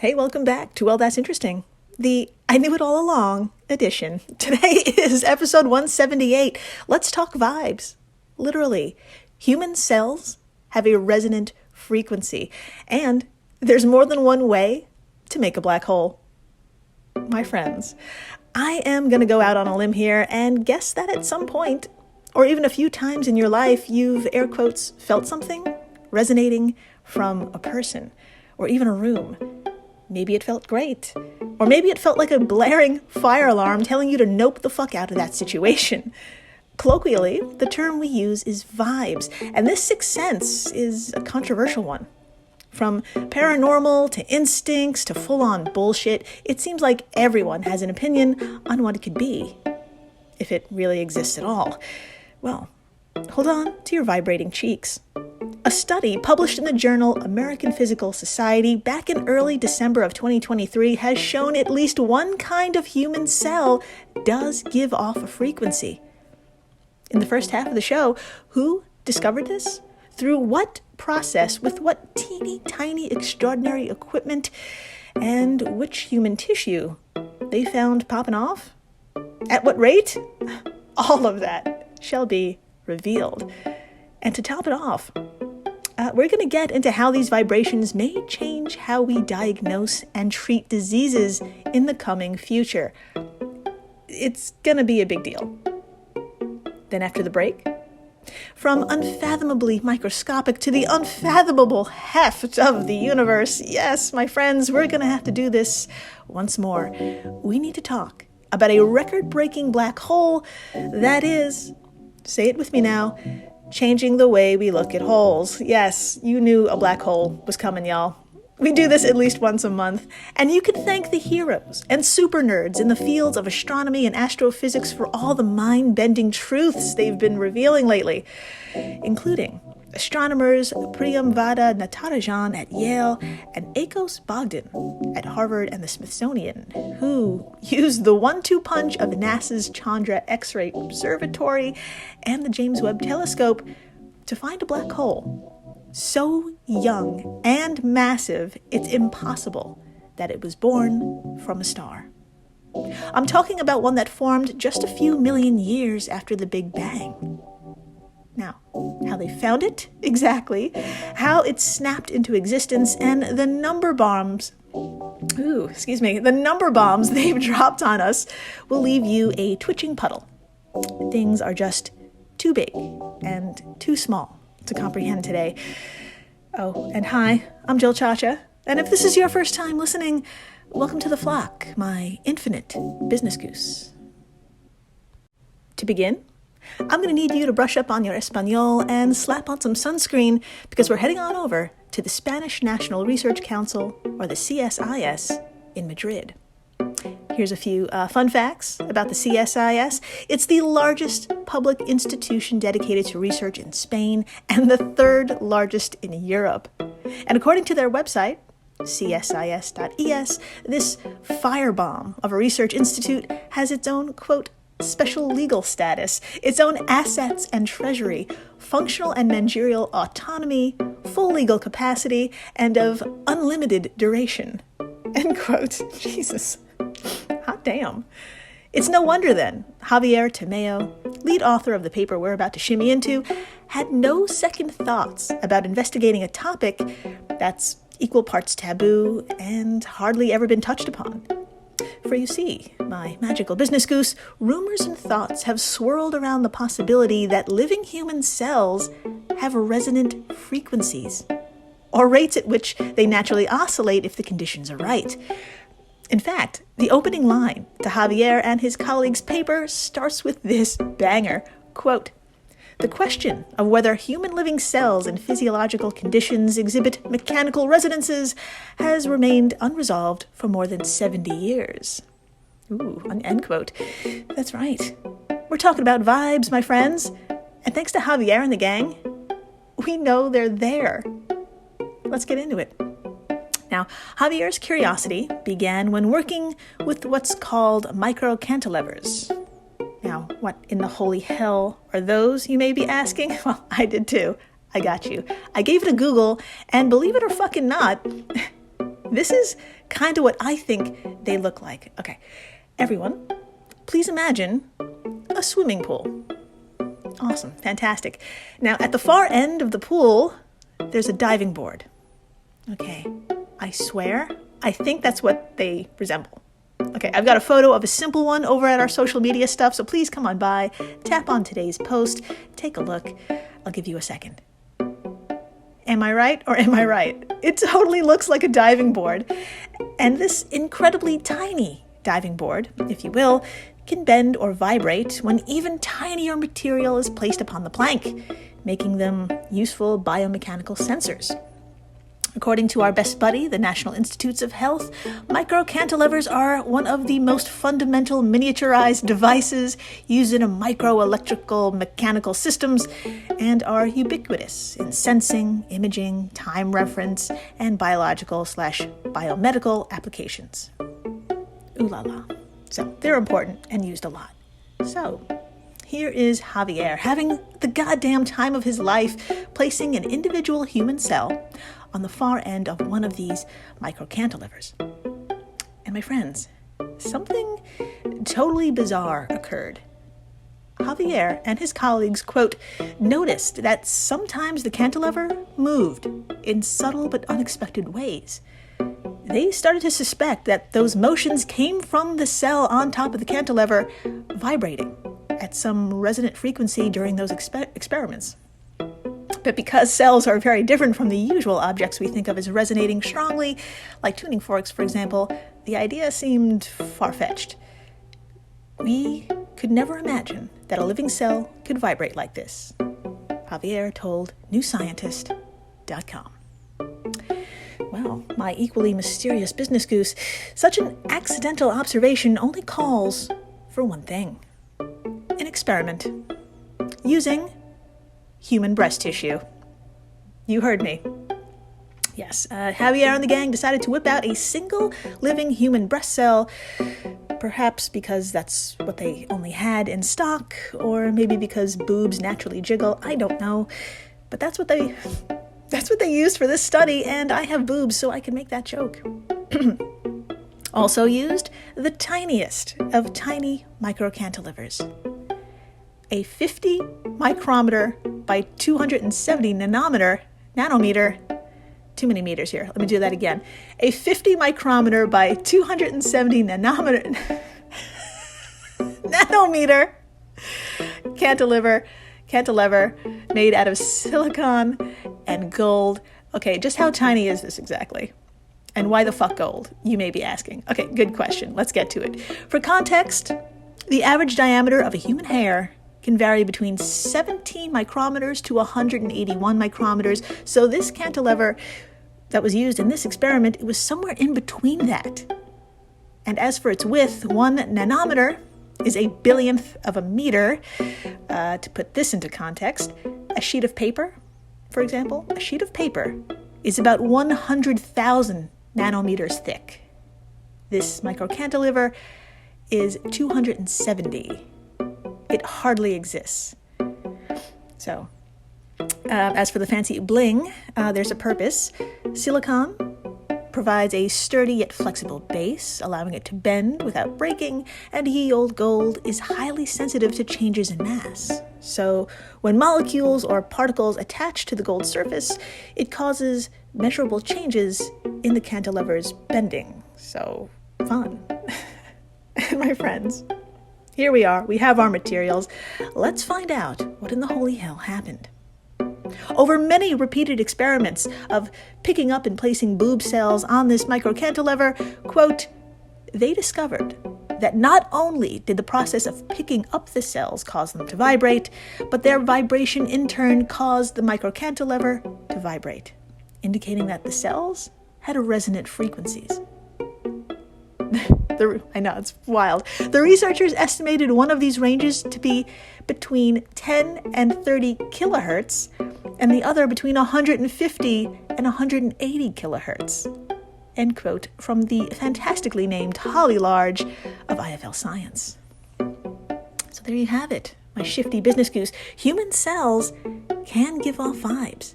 Hey, welcome back to Well, That's Interesting, the I Knew It All Along edition. Today is episode 178. Let's talk vibes. Literally, human cells have a resonant frequency, and there's more than one way to make a black hole. My friends, I am going to go out on a limb here and guess that at some point, or even a few times in your life, you've, air quotes, felt something resonating from a person or even a room. Maybe it felt great, or maybe it felt like a blaring fire alarm telling you to nope the fuck out of that situation. Colloquially, the term we use is vibes, and this sixth sense is a controversial one. From paranormal to instincts to full-on bullshit, it seems like everyone has an opinion on what it could be, if it really exists at all. Well, hold on to your vibrating cheeks. A study published in the journal American Physical Society back in early December of 2023 has shown at least one kind of human cell does give off a frequency. In the first half of the show, who discovered this? Through what process, with what teeny tiny extraordinary equipment, and which human tissue they found popping off? At what rate? All of that shall be revealed. And to top it off, we're going to get into how these vibrations may change how we diagnose and treat diseases in the coming future. It's going to be a big deal. Then after the break, from unfathomably microscopic to the unfathomable heft of the universe, yes, my friends, we're going to have to do this once more. We need to talk about a record-breaking black hole that is, say it with me now, changing the way we look at holes. Yes, you knew a black hole was coming, y'all. We do this at least once a month, and you can thank the heroes and super nerds in the fields of astronomy and astrophysics for all the mind-bending truths they've been revealing lately, including astronomers Priyamvada Natarajan at Yale and Akos Bogdan at Harvard and the Smithsonian, who used the 1-2 punch of NASA's Chandra X-ray Observatory and the James Webb Telescope to find a black hole so young and massive it's impossible that it was born from a star. I'm talking about one that formed just a few million years after the Big Bang. Now, how they found it exactly, how it snapped into existence, and the number bombs they've dropped on us will leave you a twitching puddle. Things are just too big and too small to comprehend today. Oh, and hi, I'm Jill Chacha, and if this is your first time listening, welcome to the flock, my infinite business goose. To begin, I'm going to need you to brush up on your Espanol and slap on some sunscreen because we're heading on over to the Spanish National Research Council, or the CSIS, in Madrid. Here's a few fun facts about the CSIS. It's the largest public institution dedicated to research in Spain and the third largest in Europe. And according to their website, csis.es, this firebomb of a research institute has its own, quote, special legal status, its own assets and treasury, functional and managerial autonomy, full legal capacity, and of unlimited duration. End quote. Jesus. Hot damn. It's no wonder then Javier Tamayo, lead author of the paper we're about to shimmy into, had no second thoughts about investigating a topic that's equal parts taboo and hardly ever been touched upon. For you see, my magical business goose, rumors and thoughts have swirled around the possibility that living human cells have resonant frequencies, or rates at which they naturally oscillate if the conditions are right. In fact, the opening line to Javier and his colleagues' paper starts with this banger, quote, "The question of whether human living cells in physiological conditions exhibit mechanical resonances has remained unresolved for more than 70 years. Ooh, end quote. That's right. We're talking about vibes, my friends. And thanks to Javier and the gang, we know they're there. Let's get into it. Now, Javier's curiosity began when working with what's called microcantilevers. Now, what in the holy hell are those, you may be asking? Well, I did too. I got you. I gave it a Google, and believe it or fucking not, This is kind of what I think they look like. Okay, everyone, please imagine a swimming pool. Awesome, fantastic. Now, at the far end of the pool, there's a diving board. Okay, I swear, I think that's what they resemble. Okay, I've got a photo of a simple one over at our social media stuff, so please come on by, tap on today's post, take a look. I'll give you a second. Am I right or am I right? It totally looks like a diving board. And this incredibly tiny diving board, if you will, can bend or vibrate when even tinier material is placed upon the plank, making them useful biomechanical sensors. According to our best buddy, the National Institutes of Health, microcantilevers are one of the most fundamental miniaturized devices used in microelectrical mechanical systems and are ubiquitous in sensing, imaging, time reference, and biological/biomedical applications. Ooh la la. So they're important and used a lot. So here is Javier having the goddamn time of his life, placing an individual human cell on the far end of one of these microcantilevers. And my friends, something totally bizarre occurred. Javier and his colleagues, quote, noticed that sometimes the cantilever moved in subtle but unexpected ways. They started to suspect that those motions came from the cell on top of the cantilever vibrating at some resonant frequency during those experiments. But because cells are very different from the usual objects we think of as resonating strongly, like tuning forks, for example, the idea seemed far-fetched. We could never imagine that a living cell could vibrate like this, Javier told newscientist.com. Well, my equally mysterious business goose, such an accidental observation only calls for one thing: an experiment using human breast tissue. You heard me. Yes, Javier and the gang decided to whip out a single living human breast cell, perhaps because that's what they only had in stock, or maybe because boobs naturally jiggle. I don't know, but that's what they used for this study, and I have boobs, so I can make that joke. Also used the tiniest of tiny microcantilevers. A 50 micrometer by 270 nanometer, too many meters here. Let me do that again. A 50 micrometer by 270 nanometer cantilever made out of silicon and gold. Okay, just how tiny is this exactly? And why the fuck gold, you may be asking. Okay, good question. Let's get to it. For context, the average diameter of a human hair can vary between 17 micrometers to 181 micrometers. So this cantilever that was used in this experiment, it was somewhere in between that. And as for its width, 1 nanometer is a billionth of a meter. To put this into context, a sheet of paper, for example, a sheet of paper is about 100,000 nanometers thick. This microcantilever is 270. It hardly exists. So, as for the fancy bling, there's a purpose. Silicon provides a sturdy yet flexible base, allowing it to bend without breaking, and ye old gold is highly sensitive to changes in mass. So, when molecules or particles attach to the gold surface, it causes measurable changes in the cantilever's bending. So, fun. My friends, here we are. We have our materials. Let's find out what in the holy hell happened. Over many repeated experiments of picking up and placing boob cells on this microcantilever, quote, they discovered that not only did the process of picking up the cells cause them to vibrate, but their vibration in turn caused the microcantilever to vibrate, indicating that the cells had resonant frequencies. I know, it's wild. The researchers estimated one of these ranges to be between 10 and 30 kilohertz, and the other between 150 and 180 kilohertz. End quote from the fantastically named Holly Large of IFL Science. So there you have it, my shifty business goose. Human cells can give off vibes.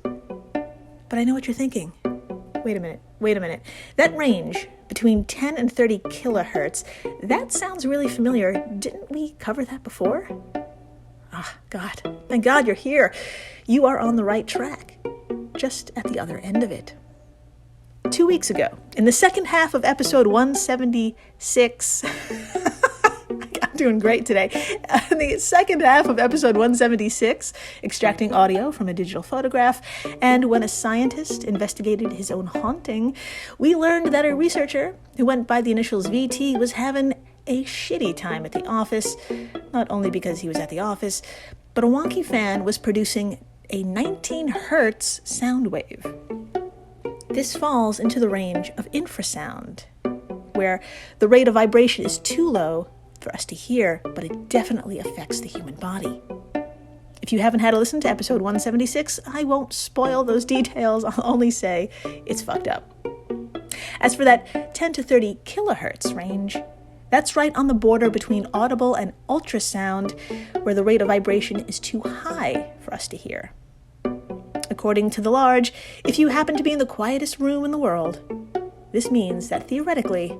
But I know what you're thinking. Wait a minute. That range between 10 and 30 kilohertz, that sounds really familiar. Didn't we cover that before? Ah, God. Thank God you're here. You are on the right track. Just at the other end of it. 2 weeks ago, in the second half of episode 176, I'm doing great today. In the second half of episode 176, extracting audio from a digital photograph, and when a scientist investigated his own haunting, we learned that a researcher who went by the initials VT was having a shitty time at the office, not only because he was at the office, but a wonky fan was producing a 19 hertz sound wave. This falls into the range of infrasound, where the rate of vibration is too low for us to hear, but it definitely affects the human body. If you haven't had a listen to episode 176, I won't spoil those details. I'll only say it's fucked up. As for that 10 to 30 kilohertz range, that's right on the border between audible and ultrasound, where the rate of vibration is too high for us to hear. According to the large, if you happen to be in the quietest room in the world, this means that theoretically,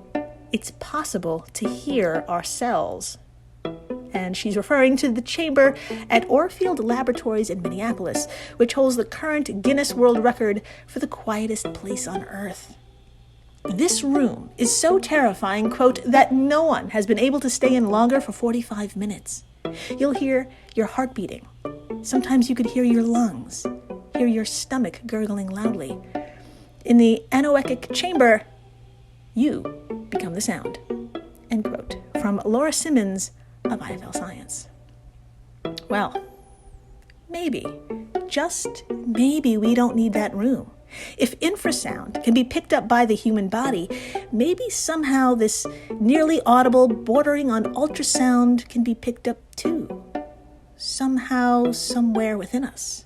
it's possible to hear ourselves. And she's referring to the chamber at Orfield Laboratories in Minneapolis, which holds the current Guinness World Record for the quietest place on Earth. This room is so terrifying, quote, that no one has been able to stay in longer for 45 minutes. You'll hear your heart beating. Sometimes you could hear your lungs, hear your stomach gurgling loudly. In the anechoic chamber, you become the sound. End quote. From Laura Simmons of IFL Science. Well, maybe, just maybe we don't need that room. If infrasound can be picked up by the human body, maybe somehow this nearly audible, bordering on ultrasound can be picked up too. Somehow, somewhere within us.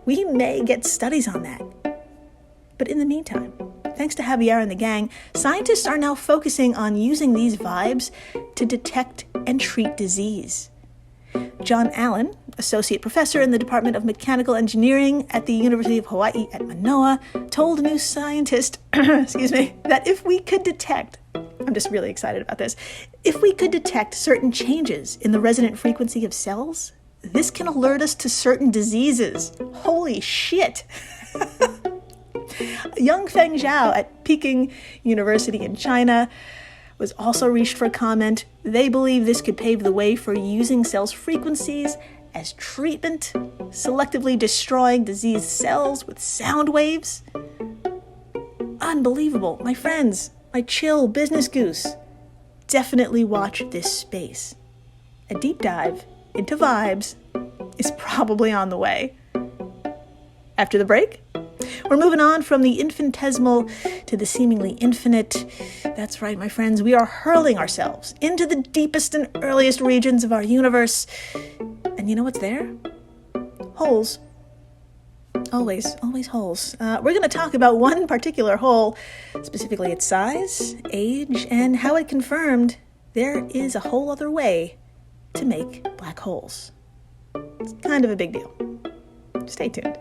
We may get studies on that. But in the meantime, thanks to Javier and the gang, scientists are now focusing on using these vibes to detect and treat disease. John Allen, associate professor in the Department of Mechanical Engineering at the University of Hawaii at Manoa, told New Scientist, that if we could detect, I'm just really excited about this, if we could detect certain changes in the resonant frequency of cells, this can alert us to certain diseases. Holy shit! Young Feng Zhao at Peking University in China was also reached for comment. They believe this could pave the way for using cells' frequencies as treatment, selectively destroying diseased cells with sound waves. Unbelievable. My friends, my chill business goose, definitely watch this space. A deep dive into vibes is probably on the way. After the break, we're moving on from the infinitesimal to the seemingly infinite. That's right, my friends, we are hurling ourselves into the deepest and earliest regions of our universe. And you know what's there? Holes. Always holes. We're going to talk about one particular hole, specifically its size, age, and how it confirmed there is a whole other way to make black holes. It's kind of a big deal. Stay tuned.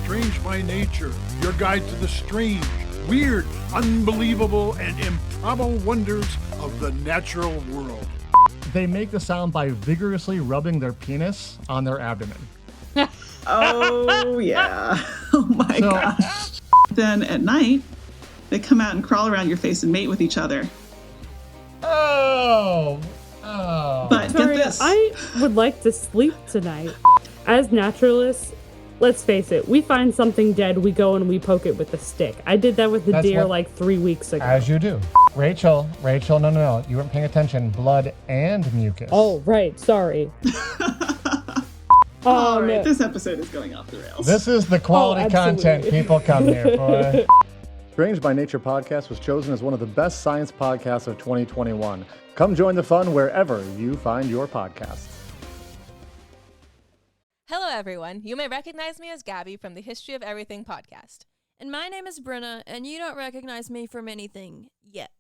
Strange by Nature, your guide to the strange, weird, unbelievable, and improbable wonders of the natural world. They make the sound by vigorously rubbing their penis on their abdomen. Oh, yeah. Oh, my gosh. Then at night, they come out and crawl around your face and mate with each other. Oh. But Sorry, get this. I would like to sleep tonight. As naturalists, let's face it, we find something dead, we go and we poke it with a stick. I did that with the deer like 3 weeks ago. As you do. Rachel, no. You weren't paying attention. Blood and mucus. Oh, right. Sorry. All right, this episode is going off the rails. This is the quality content people come here for. Strange by Nature podcast was chosen as one of the best science podcasts of 2021. Come join the fun wherever you find your podcasts. Hello, everyone. You may recognize me as Gabby from the History of Everything podcast. And my name is Brenna, and you don't recognize me from anything yet.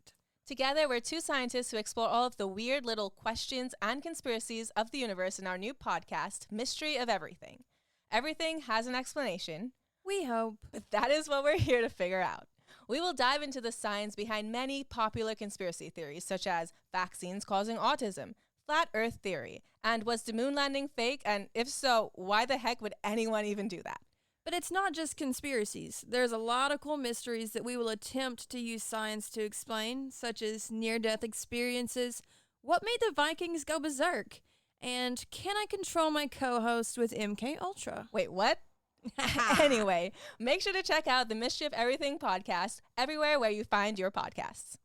Together, we're two scientists who explore all of the weird little questions and conspiracies of the universe in our new podcast, Mystery of Everything. Everything has an explanation. We hope. But that is what we're here to figure out. We will dive into the science behind many popular conspiracy theories, such as vaccines causing autism, flat earth theory, and was the moon landing fake? And if so, why the heck would anyone even do that? But it's not just conspiracies. There's a lot of cool mysteries that we will attempt to use science to explain, such as near-death experiences, what made the Vikings go berserk, and can I control my co-host with MK Ultra? Wait, what? Anyway, make sure to check out the Mischief Everything podcast everywhere where you find your podcasts.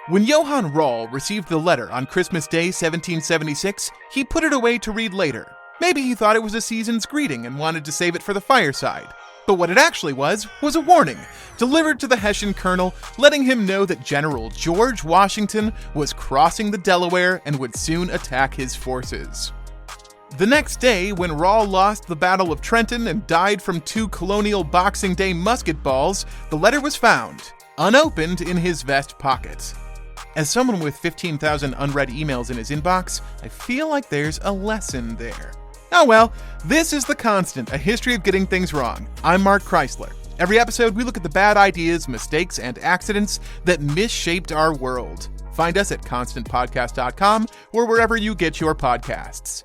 When Johann Rall received the letter on Christmas Day 1776, he put it away to read later. Maybe he thought it was a season's greeting and wanted to save it for the fireside. But what it actually was a warning, delivered to the Hessian colonel, letting him know that General George Washington was crossing the Delaware and would soon attack his forces. The next day, when Rall lost the Battle of Trenton and died from 2 colonial Boxing Day musket balls, the letter was found, unopened, in his vest pocket. As someone with 15,000 unread emails in his inbox, I feel like there's a lesson there. Oh well, this is The Constant, a history of getting things wrong. I'm Mark Chrysler. Every episode, we look at the bad ideas, mistakes, and accidents that misshaped our world. Find us at constantpodcast.com or wherever you get your podcasts.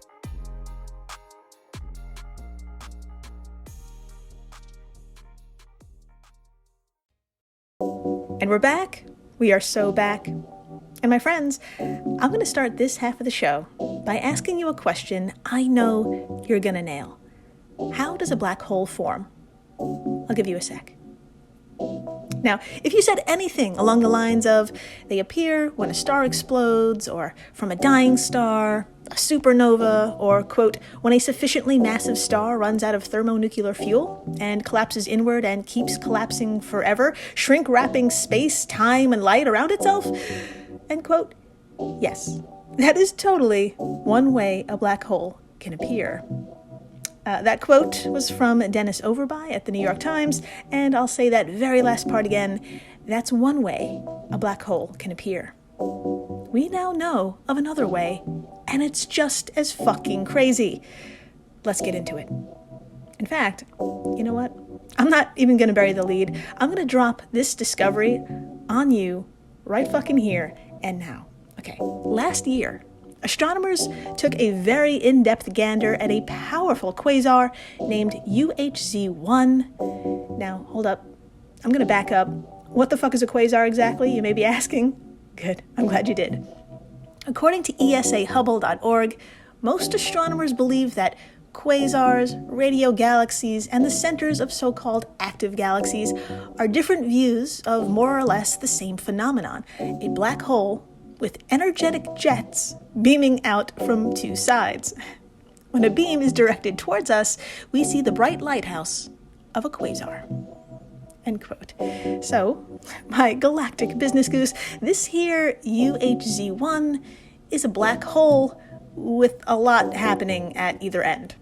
And we're back. We are so back. And my friends, I'm going to start this half of the show by asking you a question I know you're going to nail. How does a black hole form? I'll give you a sec. Now, if you said anything along the lines of they appear when a star explodes, or from a dying star, a supernova, or, quote, when a sufficiently massive star runs out of thermonuclear fuel and collapses inward and keeps collapsing forever, shrink-wrapping space, time, and light around itself, end quote, yes, that is totally one way a black hole can appear. That quote was from Dennis Overby at the New York Times, and I'll say that very last part again. That's one way a black hole can appear. We now know of another way, and it's just as fucking crazy. Let's get into it. In fact, you know what? I'm not even going to bury the lead. I'm going to drop this discovery on you right fucking here and now. Okay, last year, astronomers took a very in-depth gander at a powerful quasar named UHZ-1. Now, hold up. I'm going to back up. What the fuck is a quasar exactly, you may be asking? Good, I'm glad you did. According to esahubble.org, most astronomers believe that quasars, radio galaxies, and the centers of so-called active galaxies are different views of more or less the same phenomenon, a black hole with energetic jets beaming out from two sides. When a beam is directed towards us, we see the bright lighthouse of a quasar. End quote. So, my galactic business goose, this here UHZ-1 is a black hole with a lot happening at either end.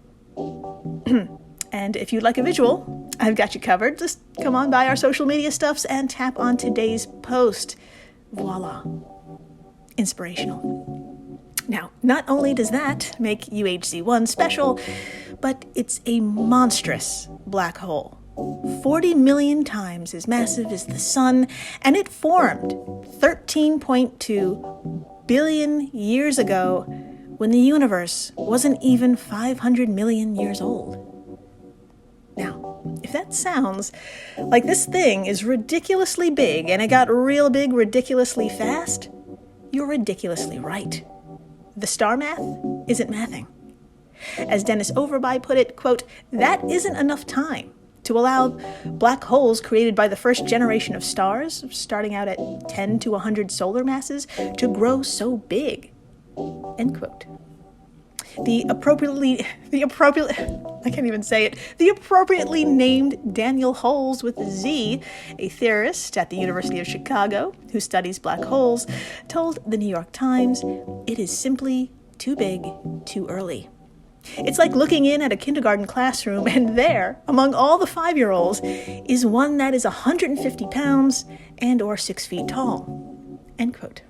And if you'd like a visual, I've got you covered. Just come on by our social media stuffs and tap on today's post. Voila. Inspirational. Now, not only does that make UHZ-1 special, but it's a monstrous black hole. 40 million times as massive as the sun, and it formed 13.2 billion years ago when the universe wasn't even 500 million years old. Now, if that sounds like this thing is ridiculously big and it got real big ridiculously fast, you're ridiculously right. The star math isn't mathing. As Dennis Overby put it, quote, that isn't enough time to allow black holes created by the first generation of stars, starting out at 10 to 100 solar masses, to grow so big, end quote. The appropriately named Daniel Holes with a Z, a theorist at the University of Chicago who studies black holes, told the New York Times, it is simply too big, too early. It's like looking in at a kindergarten classroom, and there, among all the 5-year-olds, is one that is 150 pounds and or 6 feet tall. End quote.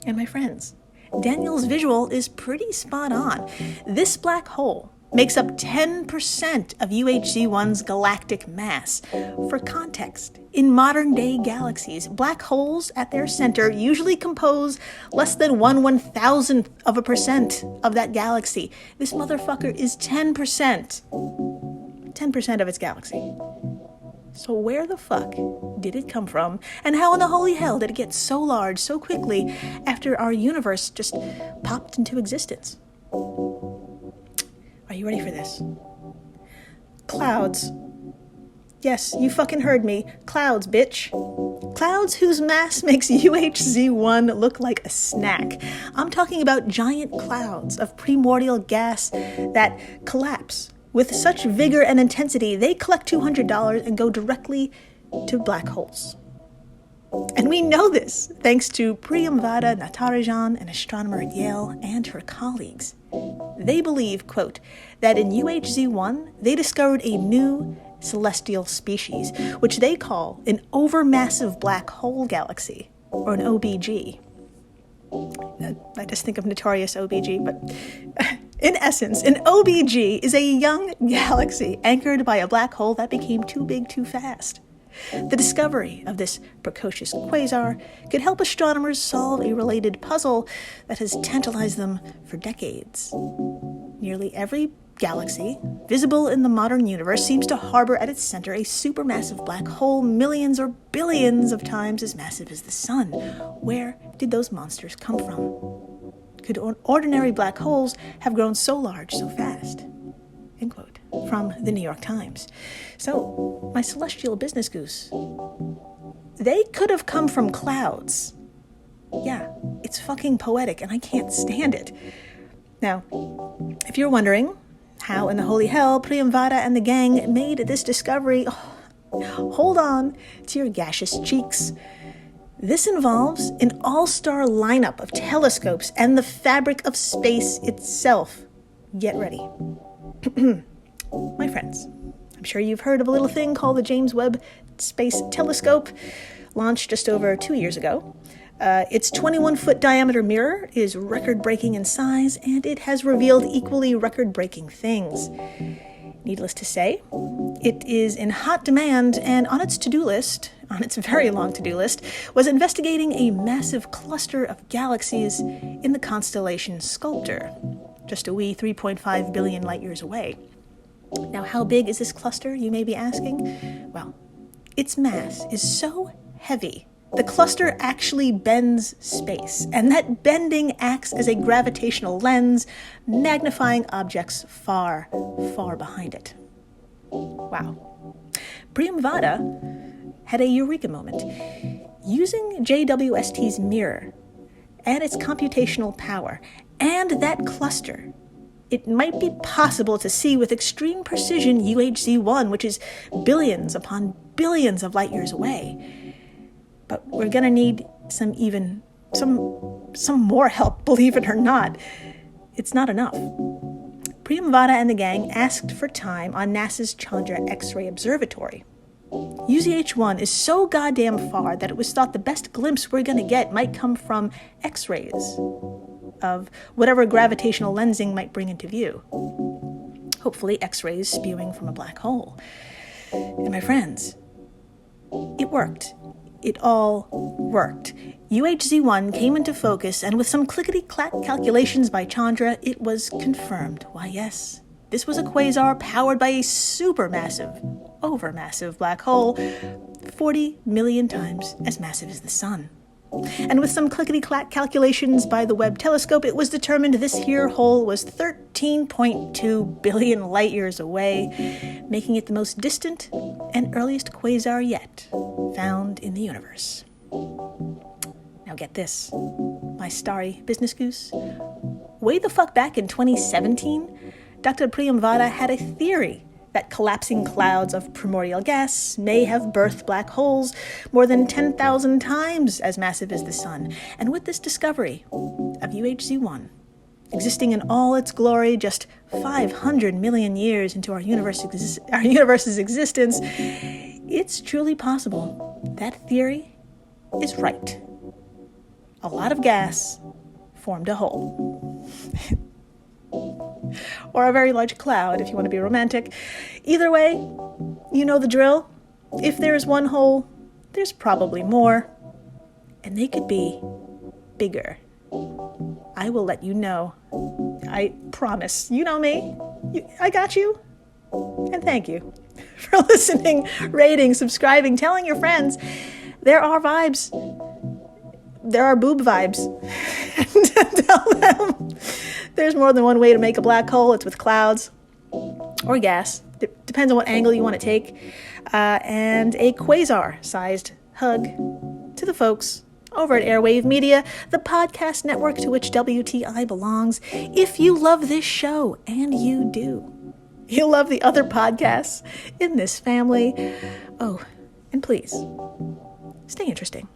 And my friends, Daniel's visual is pretty spot on. This black hole makes up 10% of UHZ-1's galactic mass. For context, in modern-day galaxies, black holes at their center usually compose less than 1/1000th of a percent of that galaxy. This motherfucker is 10%. 10% of its galaxy. So where the fuck did it come from, and how in the holy hell did it get so large so quickly after our universe just popped into existence? Are you ready for this? Clouds. Yes, you fucking heard me. Clouds, bitch. Clouds whose mass makes UHZ-1 look like a snack. I'm talking about giant clouds of primordial gas that collapse with such vigor and intensity they collect $200 and go directly to black holes. And we know this thanks to Priyamvada Natarajan, an astronomer at Yale, and her colleagues. They believe, quote, that in UHZ-1 they discovered a new celestial species, which they call an overmassive black hole galaxy, or an OBG. I just think of notorious OBG, but in essence, an OBG is a young galaxy anchored by a black hole that became too big too fast. The discovery of this precocious quasar could help astronomers solve a related puzzle that has tantalized them for decades. Nearly every galaxy visible in the modern universe seems to harbor at its center a supermassive black hole millions or billions of times as massive as the sun. Where did those monsters come from? Could ordinary black holes have grown so large so fast? End quote. From the New York Times. So, my celestial business goose, they could have come from clouds. Yeah, it's fucking poetic and I can't stand it. Now, if you're wondering how in the holy hell Priyamvada and the gang made this discovery, hold on to your gaseous cheeks. This involves an all-star lineup of telescopes and the fabric of space itself. Get ready. My friends, I'm sure you've heard of a little thing called the James Webb Space Telescope, launched just over 2 years ago. Its 21-foot diameter mirror is record-breaking in size, and it has revealed equally record-breaking things. Needless to say, it is in hot demand, and on its to-do list, on its very long to-do list, was investigating a massive cluster of galaxies in the constellation Sculptor, just a wee 3.5 billion light-years away. Now, how big is this cluster, you may be asking? Well, its mass is so heavy, the cluster actually bends space, and that bending acts as a gravitational lens, magnifying objects far, far behind it. Wow. Priyamvada had a eureka moment. Using JWST's mirror and its computational power and that cluster, it might be possible to see with extreme precision UHZ-1, which is billions upon billions of light years away. But we're going to need some more help, believe it or not. It's not enough. Priyamvada and the gang asked for time on NASA's Chandra X-ray Observatory. UZH-1 is so goddamn far that it was thought the best glimpse we're going to get might come from X-rays of whatever gravitational lensing might bring into view. Hopefully X-rays spewing from a black hole. And my friends, it worked. It all worked. UHZ-1 came into focus, and with some clickety-clack calculations by Chandra, it was confirmed. Why, yes, this was a quasar powered by a supermassive, overmassive black hole, 40 million times as massive as the sun. And with some clickety-clack calculations by the Webb telescope, it was determined this here hole was 13.2 billion light-years away, making it the most distant and earliest quasar yet found in the universe. Now get this, my starry business goose. Way the fuck back in 2017, Dr. Priyamvada had a theory that collapsing clouds of primordial gas may have birthed black holes more than 10,000 times as massive as the sun. And with this discovery of UHZ-1, existing in all its glory just 500 million years into our universe's existence, it's truly possible that theory is right. A lot of gas formed a hole. Or a very large cloud, if you want to be romantic. Either way, you know the drill. If there's one hole, there's probably more. And they could be bigger. I will let you know. I promise. You know me. I got you. And thank you for listening, rating, subscribing, telling your friends. There are vibes. There are boob vibes. Tell them there's more than one way to make a black hole. It's with clouds or gas. Depends on what angle you want to take. And a quasar-sized hug to the folks over at Airwave Media, the podcast network to which WTI belongs. If you love this show, and you do, you'll love the other podcasts in this family. Oh, and please, stay interesting.